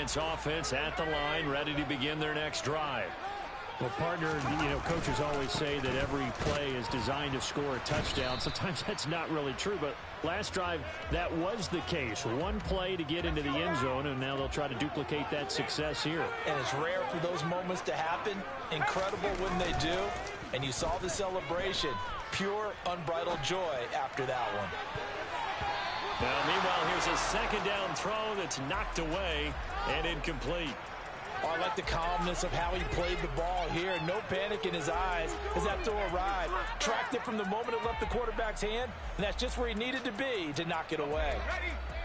Giants offense at the line, ready to begin their next drive. Well, partner, coaches always say that every play is designed to score a touchdown. Sometimes that's not really true, but last drive, that was the case. One play to get into the end zone, and now they'll try to duplicate that success here. And it's rare for those moments to happen. Incredible when they do. And you saw the celebration. Pure, unbridled joy after that one. Now, meanwhile, here's a second down throw that's knocked away and incomplete. Oh, I like the calmness of how he played the ball here. No panic in his eyes as that throw arrived. Tracked it from the moment it left the quarterback's hand, and that's just where he needed to be to knock it away.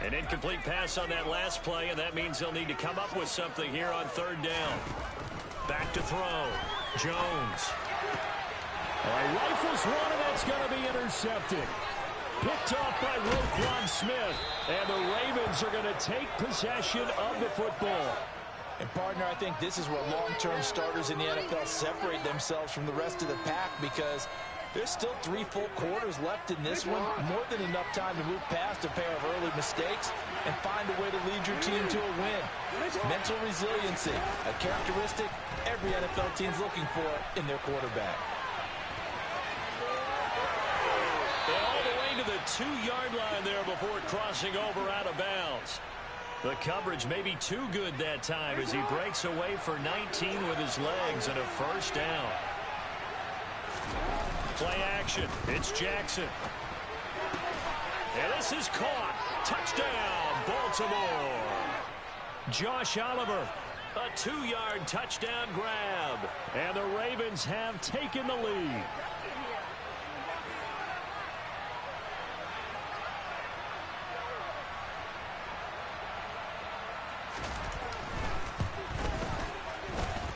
An incomplete pass on that last play, and that means they'll need to come up with something here on third down. Back to throw. Jones. All right, rifles one, and that's going to be intercepted. Picked off by Roquan Smith, and the Ravens are going to take possession of the football. And, partner, I think this is where long-term starters in the NFL separate themselves from the rest of the pack because there's still 3 full quarters left in this one. More than enough time to move past a pair of early mistakes and find a way to lead your team to a win. Mental resiliency, a characteristic every NFL team's looking for in their quarterback. All the way to the 2-yard line there before crossing over out of bounds. The coverage may be too good that time as he breaks away for 19 with his legs and a first down. Play action. It's Jackson. And this is caught. Touchdown, Baltimore. Josh Oliver, a 2-yard touchdown grab. And the Ravens have taken the lead.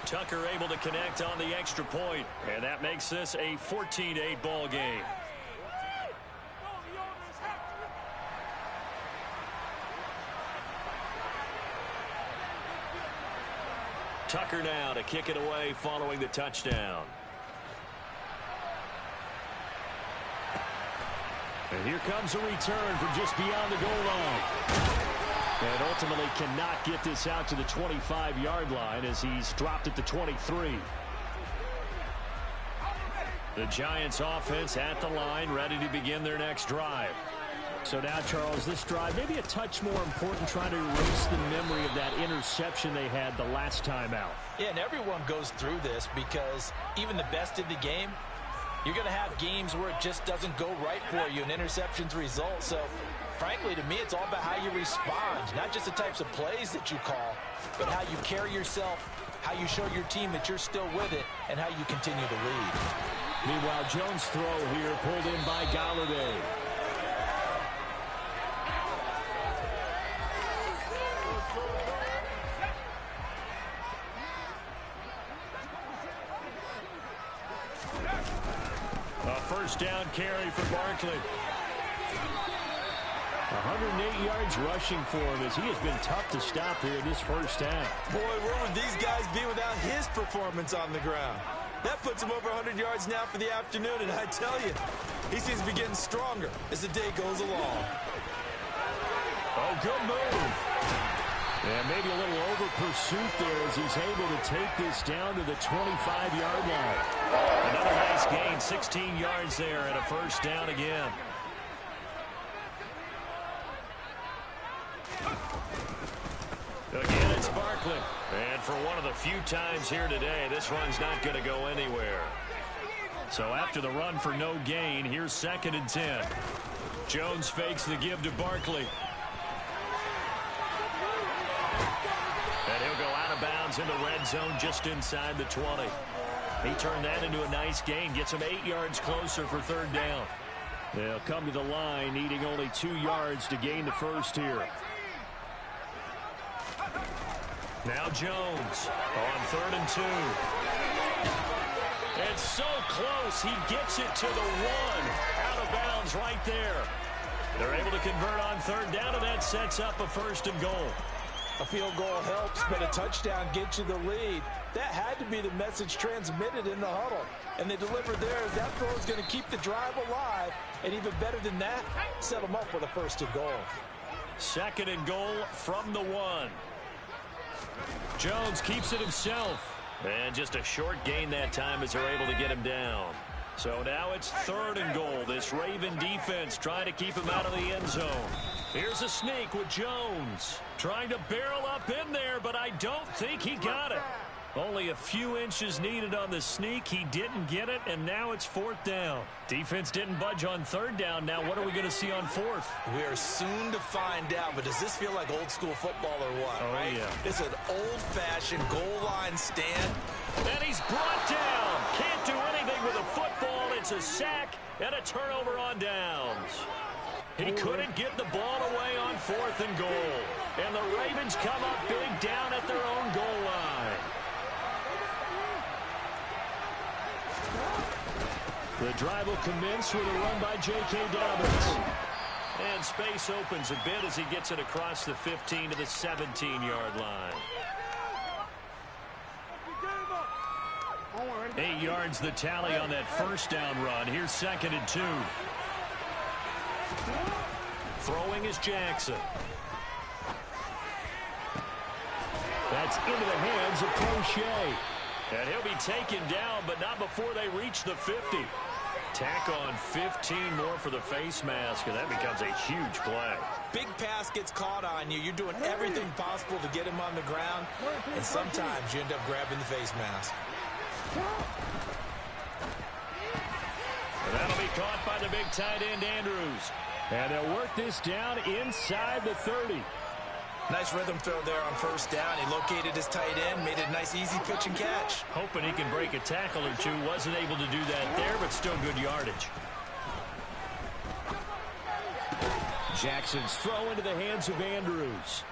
Tucker able to connect on the extra point, and that makes this a 14-8 ball game. Tucker now to kick it away following the touchdown. And here comes a return from just beyond the goal line. And ultimately cannot get this out to the 25-yard line as he's dropped at the 23. The Giants offense at the line, ready to begin their next drive. So now, Charles, this drive maybe a touch more important, trying to erase the memory of that interception they had the last time out. Yeah, and everyone goes through this because even the best in the game, you're going to have games where it just doesn't go right for you, and interceptions result. So, frankly, to me, it's all about how you respond, not just the types of plays that you call, but how you carry yourself, how you show your team that you're still with it, and how you continue to lead. Meanwhile, Jones' throw here pulled in by Galladay. A first down carry for Barkley. 108 yards rushing for him as he has been tough to stop here in this first half. Boy, where would these guys be without his performance on the ground? That puts him over 100 yards now for the afternoon, and I tell you, he seems to be getting stronger as the day goes along. Oh, good move. And maybe a little over pursuit there as he's able to take this down to the 25-yard line. Another nice gain, 16 yards there and a first down again. Again, it's Barkley. And for one of the few times here today, this run's not going to go anywhere. So after the run for no gain, here's 2nd and 10. Jones fakes the give to Barkley. And he'll go out of bounds in the red zone just inside the 20. He turned that into a nice gain, gets him 8 yards closer for third down. They'll come to the line, needing only 2 yards to gain the first here. Now Jones on 3rd and 2. It's so close. He gets it to the 1. Out of bounds right there. They're able to convert on third down, and that sets up a 1st and goal. A field goal helps, but a touchdown gets you the lead. That had to be the message transmitted in the huddle. And they delivered theirs. That throw is going to keep the drive alive. And even better than that, set them up with a 1st and goal. 2nd and goal from the 1. Jones keeps it himself. And just a short gain that time as they're able to get him down. So now it's 3rd and goal. This Raven defense trying to keep him out of the end zone. Here's a sneak with Jones. Trying to barrel up in there, but I don't think he got it. Only a few inches needed on the sneak. He didn't get it, and now it's 4th down. Defense didn't budge on 3rd down. Now what are we going to see on 4th? We are soon to find out, but does this feel like old school football or what? Oh, right? Yeah. It's an old-fashioned goal line stand. And he's brought down. Can't do anything with a football. It's a sack and a turnover on downs. He couldn't get the ball away on 4th and goal. And the Ravens come up big down at their own goal line. The drive will commence with a run by J.K. Dobbins. And space opens a bit as he gets it across the 15 to the 17-yard line. 8 yards the tally on that 1st down run. Here's 2nd and 2. Throwing is Jackson. That's into the hands of Crochet. And he'll be taken down, but not before they reach the 50. Tack on 15 more for the face mask, and that becomes a huge play. Big pass gets caught on you. You're doing everything possible to get him on the ground, and sometimes you end up grabbing the face mask. And that'll be caught by the big tight end, Andrews. And they'll work this down inside the 30. Nice rhythm throw there on 1st down. He located his tight end, made it a nice, easy pitch and catch. Hoping he can break a tackle or two. Wasn't able to do that there, but still good yardage. Jackson's throw into the hands of Andrews.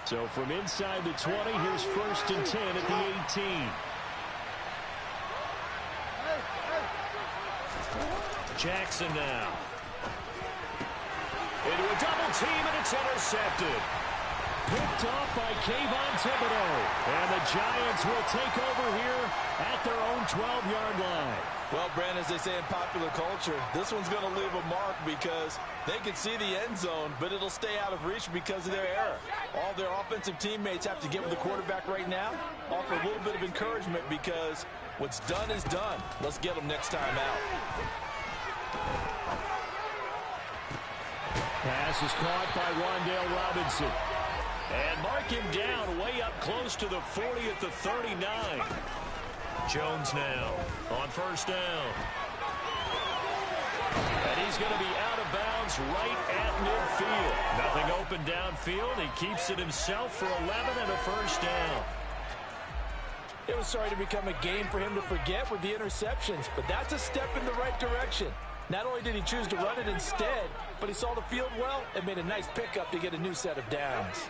So from inside the 20, here's 1st and 10 at the 18. Jackson now. Into a double team, and it's intercepted. Picked off by Kayvon Thibodeau. And the Giants will take over here at their own 12-yard line. Well, Brandon, as they say in popular culture, this one's going to leave a mark because they can see the end zone, but it'll stay out of reach because of their error. All their offensive teammates have to get with the quarterback right now, offer a little bit of encouragement because what's done is done. Let's get them next time out. Pass is caught by Wan'Dale Robinson. And mark him down way up close to the 40 at the 39. Jones now on 1st down. And he's going to be out of bounds right at midfield. Nothing open downfield. He keeps it himself for 11 and a 1st down. It was starting to become a game for him to forget with the interceptions, but that's a step in the right direction. Not only did he choose to run it instead, but he saw the field well and made a nice pickup to get a new set of downs.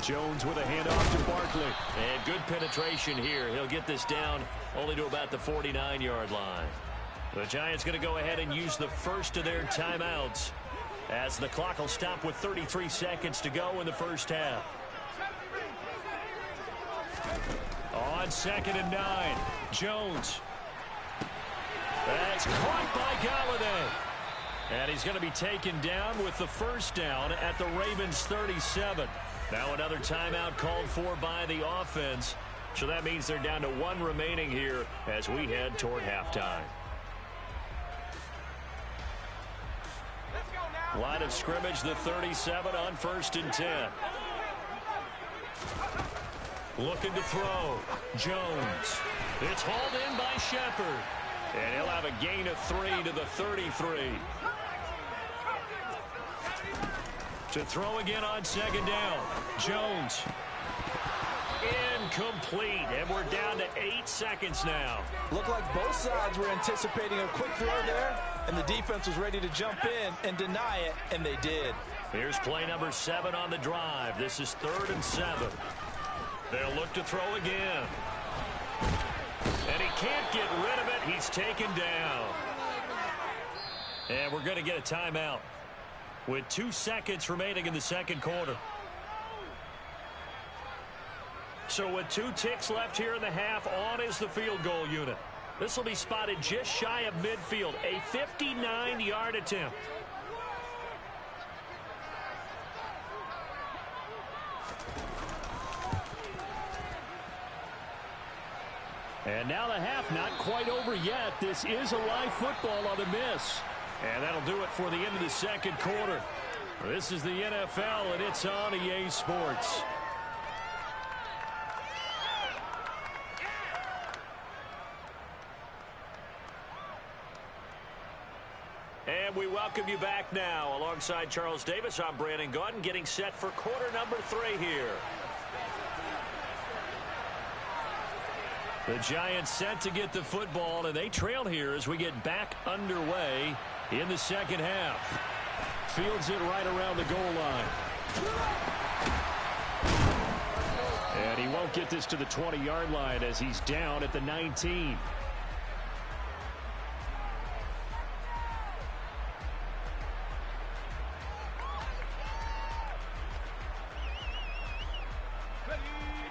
Jones with a handoff to Barkley. And good penetration here. He'll get this down only to about the 49-yard line. The Giants going to go ahead and use the first of their timeouts as the clock will stop with 33 seconds to go in the 1st half. On 2nd and 9, Jones. That's caught by Galladay. And he's going to be taken down with the 1st down at the Ravens 37. Now another timeout called for by the offense. So that means they're down to 1 remaining here as we head toward halftime. Line of scrimmage, the 37 on 1st and 10. Looking to throw. Jones. It's hauled in by Shepard. And he'll have a gain of 3 to the 33. To throw again on 2nd down. Jones. Incomplete. And we're down to 8 seconds now. Looked like both sides were anticipating a quick throw there, and the defense was ready to jump in and deny it, and they did. Here's play number 7 on the drive. This is 3rd and 7. They'll look to throw again. And he can't get rid of it. He's taken down. And we're going to get a timeout with 2 seconds remaining in the 2nd quarter. So with 2 ticks left here in the half, on is the field goal unit. This will be spotted just shy of midfield. A 59-yard attempt. And now the half not quite over yet. This is a live football on the miss. And that'll do it for the end of the second quarter. This is the NFL, and it's on EA Sports. And we welcome you back now. Alongside Charles Davis, I'm Brandon Gaudin, getting set for quarter number 3 here. The Giants set to get the football, and they trail here as we get back underway in the second half. Fields it right around the goal line. And he won't get this to the 20-yard line as he's down at the 19.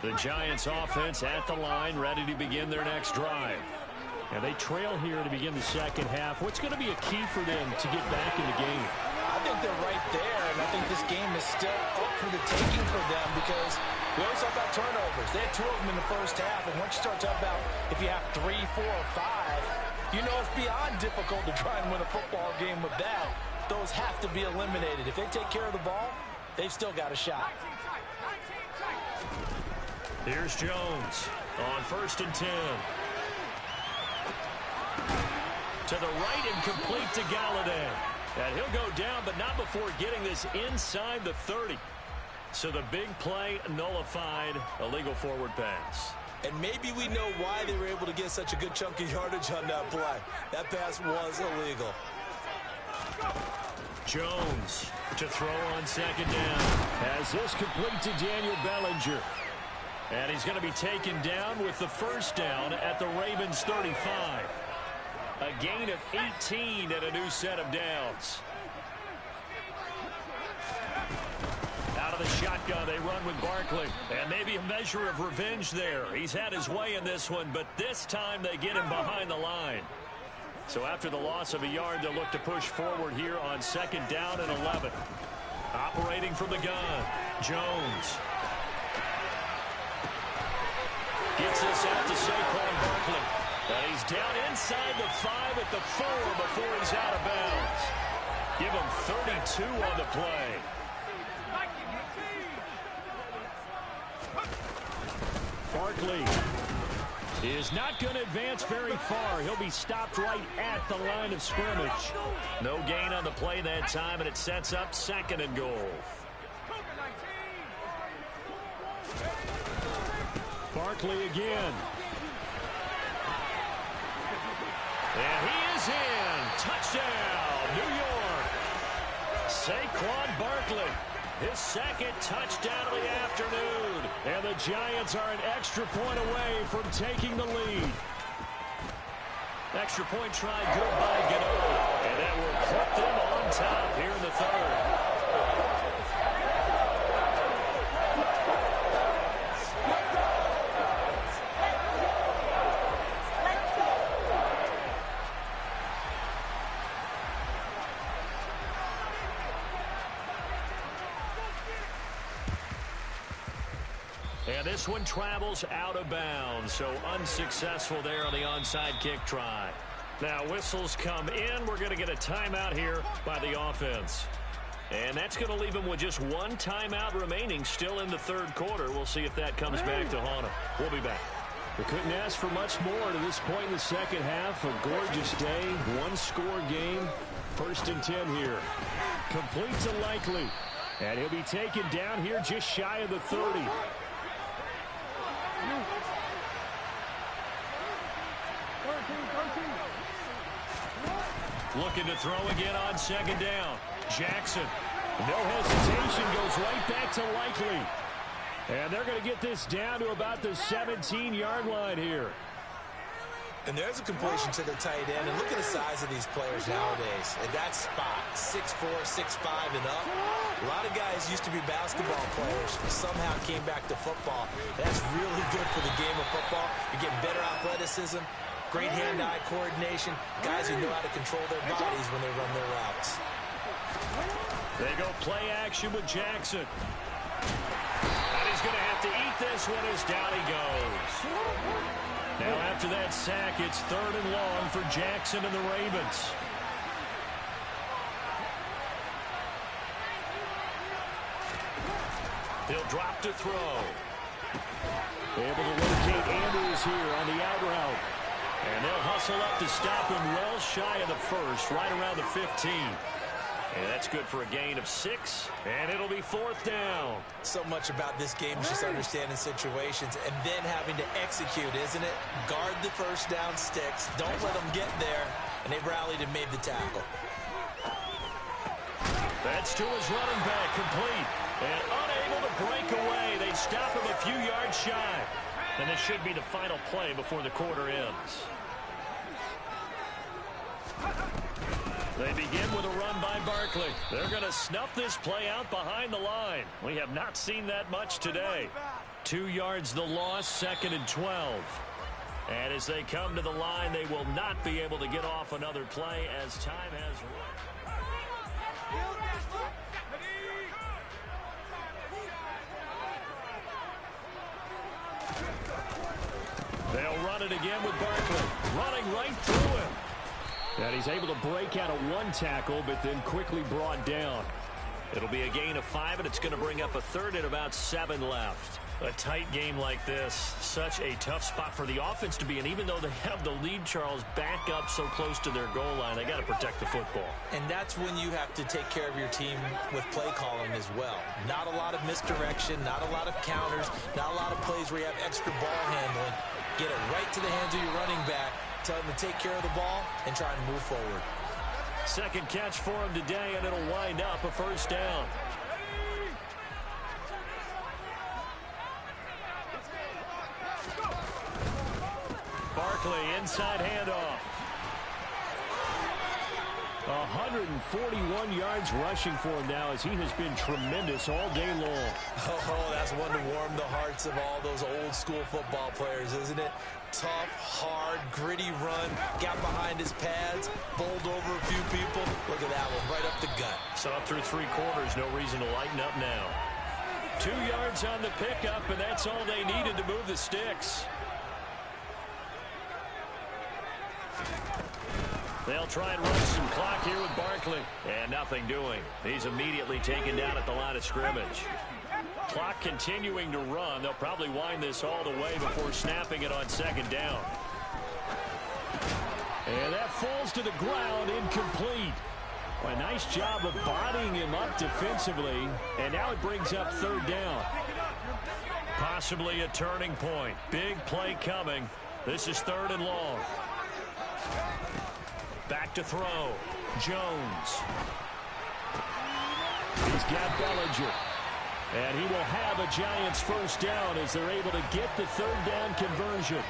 The Giants offense at the line, ready to begin their next drive. And they trail here to begin the second half. What's going to be a key for them to get back in the game? I think they're right there, and I think this game is still up for the taking for them because we always talk about turnovers. They had 2 of them in the first half, and once you start talking about if you have 3, 4, or 5, you know it's beyond difficult to try and win a football game with that. Those have to be eliminated. If they take care of the ball, they've still got a shot. Here's Jones on 1st and 10. To the right and complete to Galladay. And he'll go down, but not before getting this inside the 30. So the big play nullified, a legal forward pass. And maybe we know why they were able to get such a good chunk of yardage on that play. That pass was illegal. Jones to throw on 2nd down. As this complete to Daniel Bellinger. And he's going to be taken down with the 1st down at the Ravens 35. A gain of 18 and a new set of downs. Out of the shotgun, they run with Barkley. And maybe a measure of revenge there. He's had his way in this one, but this time they get him behind the line. So after the loss of a yard, they'll look to push forward here on 2nd down and 11. Operating from the gun, Jones. Gets this out to Saquon Barkley. And he's down inside the 5 at the 4 before he's out of bounds. Give him 32 on the play. Barkley is not going to advance very far. He'll be stopped right at the line of scrimmage. No gain on the play that time, and it sets up 2nd and goal. Barkley again. And he is in. Touchdown, New York. Saquon Barkley, his 2nd touchdown of the afternoon. And the Giants are an extra point away from taking the lead. Extra point try good by Gano. And that will put them on top here in the 3rd. And this one travels out of bounds, so unsuccessful there on the onside kick try. Now whistles come in. We're going to get a timeout here by the offense. And that's going to leave them with just 1 timeout remaining still in the 3rd quarter. We'll see if that comes back to haunt them. We'll be back. We couldn't ask for much more to this point in the second half. A gorgeous day, 1-score game. 1st and 10 here. Complete to Likely. And he'll be taken down here just shy of the 30. Looking to throw again on 2nd down. Jackson. No hesitation, goes right back to Likely. And they're going to get this down to about the 17-yard line here. And there's a completion to the tight end. And look at the size of these players nowadays. At that spot, 6'4", 6'5", and up. A lot of guys used to be basketball players. Somehow came back to football. That's really good for the game of football. You're getting better athleticism, great hand-eye coordination. Guys who know how to control their bodies when they run their routes. They go play action with Jackson. And he's going to have to eat this one as down he goes. Now after that sack, it's 3rd and long for Jackson and the Ravens. He'll drop to throw. Able to locate Andrews here on the out route. And they'll hustle up to stop him well shy of the first, right around the 15. And that's good for a gain of 6, and it'll be 4th down. So much about this game is just understanding situations and then having to execute, isn't it? Guard the first down sticks. Don't let them get there. And they rallied and made the tackle. That's to his running back, complete. And unable to break away. They stop him a few yards shy. And this should be the final play before the quarter ends. They begin with a run by Barkley. They're going to snuff this play out behind the line. We have not seen that much today. 2 yards the loss, 2nd and 12. And as they come to the line, they will not be able to get off another play as time has run. They'll run it again with Barkley. Running right through him. And he's able to break out of 1 tackle, but then quickly brought down. It'll be a gain of 5, and it's going to bring up a 3rd and about 7 left. A tight game like this, such a tough spot for the offense to be in. Even though they have the lead, Charles, back up so close to their goal line, they got to protect the football. And that's when you have to take care of your team with play calling as well. Not a lot of misdirection, not a lot of counters, not a lot of plays where you have extra ball handling. Get it right to the hands of your running back. Tell him to take care of the ball and try and move forward. Second catch for him today, and it'll wind up a 1st down. Barkley, inside handoff. 141 yards rushing for him now as he has been tremendous all day long. Oh, that's one to warm the hearts of all those old school football players, isn't it? Tough, hard, gritty run, got behind his pads, bowled over a few people. Look at that one, right up the gut. So up through 3 quarters, no reason to lighten up now. 2 yards on the pickup, and that's all they needed to move the sticks. They'll try and run some clock here with Barkley. And nothing doing. He's immediately taken down at the line of scrimmage. Clock continuing to run. They'll probably wind this all the way before snapping it on 2nd down. And that falls to the ground, incomplete. Well, a nice job of bodying him up defensively. And now it brings up 3rd down. Possibly a turning point. Big play coming. This is 3rd and long. Back to throw. Jones. He's got Bellinger. And he will have a Giants 1st down as they're able to get the 3rd down conversion.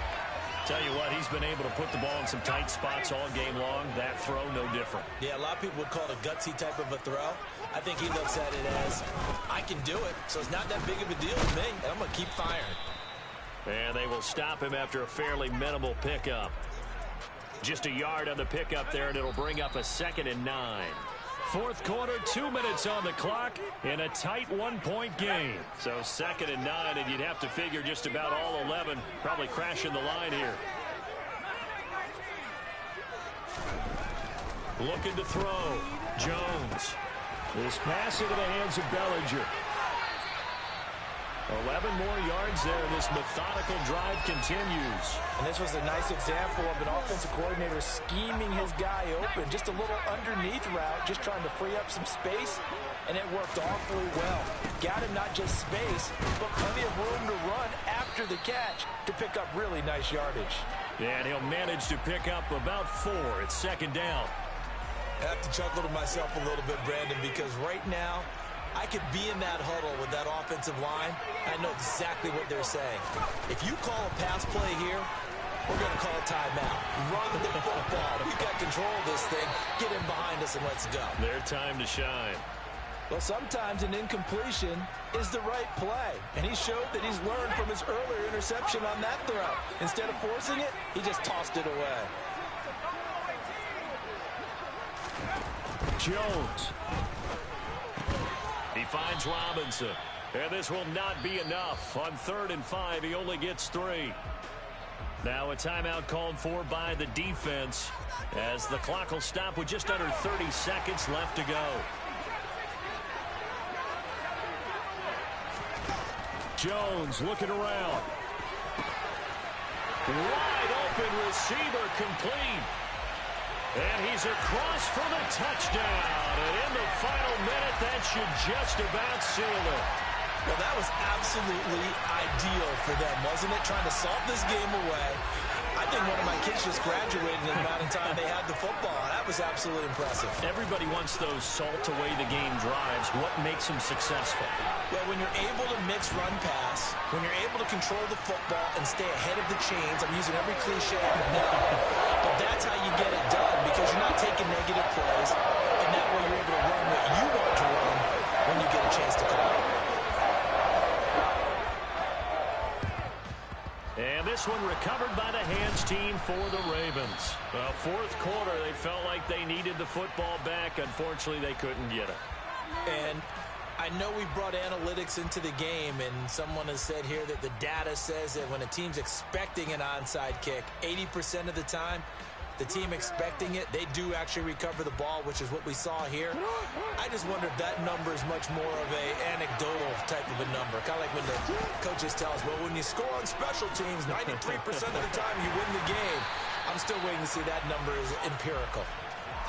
Tell you what, he's been able to put the ball in some tight spots all game long. That throw, no different. Yeah, a lot of people would call it a gutsy type of a throw. I think he looks at it as, I can do it, so it's not that big of a deal to me, and I'm going to keep firing. And they will stop him after a fairly minimal pickup. Just a yard on the pickup there, and it'll bring up a 2nd and 9. 4th quarter, 2 minutes on the clock in a tight 1-point game. So 2nd and 9, and you'd have to figure just about all 11 probably crashing the line here. Looking to throw. Jones. This pass into the hands of Bellinger. 11 more yards there. This methodical drive continues. And this was a nice example of an offensive coordinator scheming his guy open. Just a little underneath route, just trying to free up some space, and it worked awfully well. Got him not just space, but plenty of room to run after the catch to pick up really nice yardage. Yeah, and he'll manage to pick up about 4. It's 2nd down. I have to chuckle to myself a little bit, Brandon, because right now, I could be in that huddle with that offensive line. I know exactly what they're saying. If you call a pass play here, we're going to call a timeout. Run the football. We've got control of this thing. Get him behind us and let's go. Their time to shine. Well, sometimes an incompletion is the right play. And he showed that he's learned from his earlier interception on that throw. Instead of forcing it, he just tossed it away. Jones. He finds Robinson. And this will not be enough. On 3rd and 5, he only gets 3. Now a timeout called for by the defense as the clock will stop with just under 30 seconds left to go. Jones looking around. Wide open receiver complete. And he's across for the touchdown. And in the final minute, that should just about seal it. Well, that was absolutely ideal for them, wasn't it? Trying to salt this game away. I think one of my kids just graduated in the amount of time they had the football. That was absolutely impressive. Everybody wants those salt-away-the-game drives. What makes them successful? Well, when you're able to mix run-pass, when you're able to control the football and stay ahead of the chains, I'm using every cliche I know, but that's how you get it done because you're not taking negative plays, and that way you're able to run what you want to run when you get a chance to call it. And this one recovered by the hands team for the Ravens. Fourth quarter, they felt like they needed the football back. Unfortunately, they couldn't get it. And I know we brought analytics into the game, and someone has said here that the data says that when a team's expecting an onside kick, 80% of the time, the team expecting it, they do actually recover the ball, which is what we saw here. I just wonder if that number is much more of a anecdotal type of a number. Kind of like when the coaches tell us, well, when you score on special teams, 93% of the time you win the game. I'm still waiting to see that number is empirical.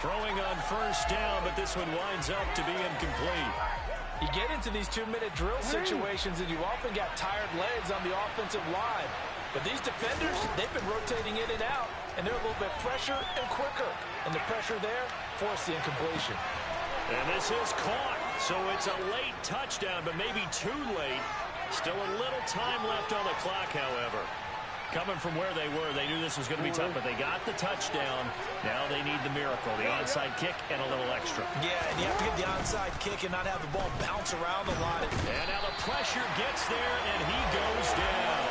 Throwing on first down, but this one winds up to be incomplete. You get into these 2-minute drill situations, and you often got tired legs on the offensive line. But these defenders, they've been rotating in and out, and they're a little bit fresher and quicker. And the pressure there forced the incompletion. And this is caught. So it's a late touchdown, but maybe too late. Still a little time left on the clock, however. Coming from where they were, they knew this was going to be tough, but they got the touchdown. Now they need the miracle, the onside kick and a little extra. Yeah, and you have to get the onside kick and not have the ball bounce around a lot. And now the pressure gets there, and he goes down.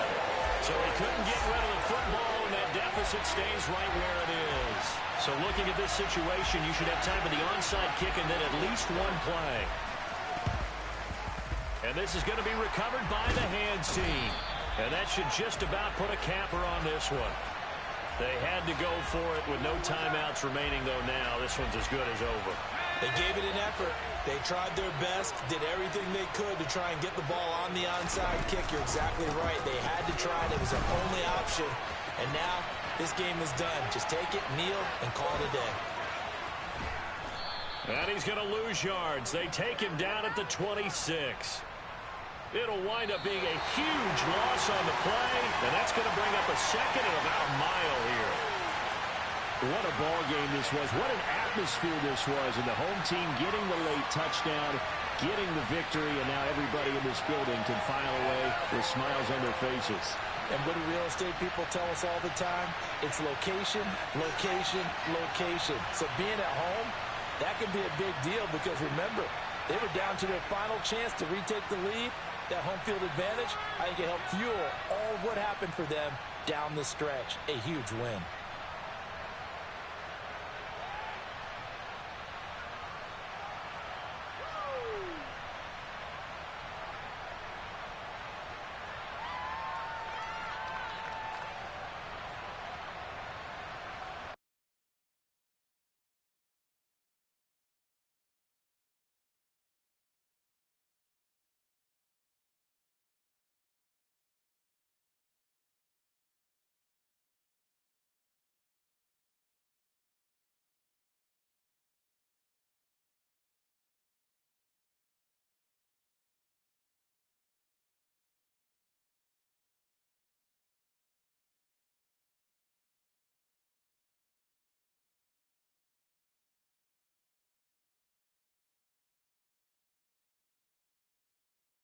So he couldn't get rid of the football, and that deficit stays right where it is. So looking at this situation, you should have time for the onside kick and then at least one play. And this is going to be recovered by the hands team. And that should just about put a capper on this one. They had to go for it with no timeouts remaining, though now this one's as good as over. They gave it an effort. They tried their best, did everything they could to try and get the ball on the onside kick. You're exactly right. They had to try it. It was their only option. And now this game is done. Just take it, kneel, and call it a day. And he's going to lose yards. They take him down at the 26. It'll wind up being a huge loss on the play, and that's going to bring up a second and about a mile here. What a ball game this was. What an atmosphere this was. And the home team getting the late touchdown, getting the victory, and now everybody in this building can file away with smiles on their faces. And what do real estate people tell us all the time? It's location, location, location. So being at home, that can be a big deal because remember, they were down to their final chance to retake the lead. That home field advantage, I think it helped fuel all of what happened for them down the stretch. A huge win.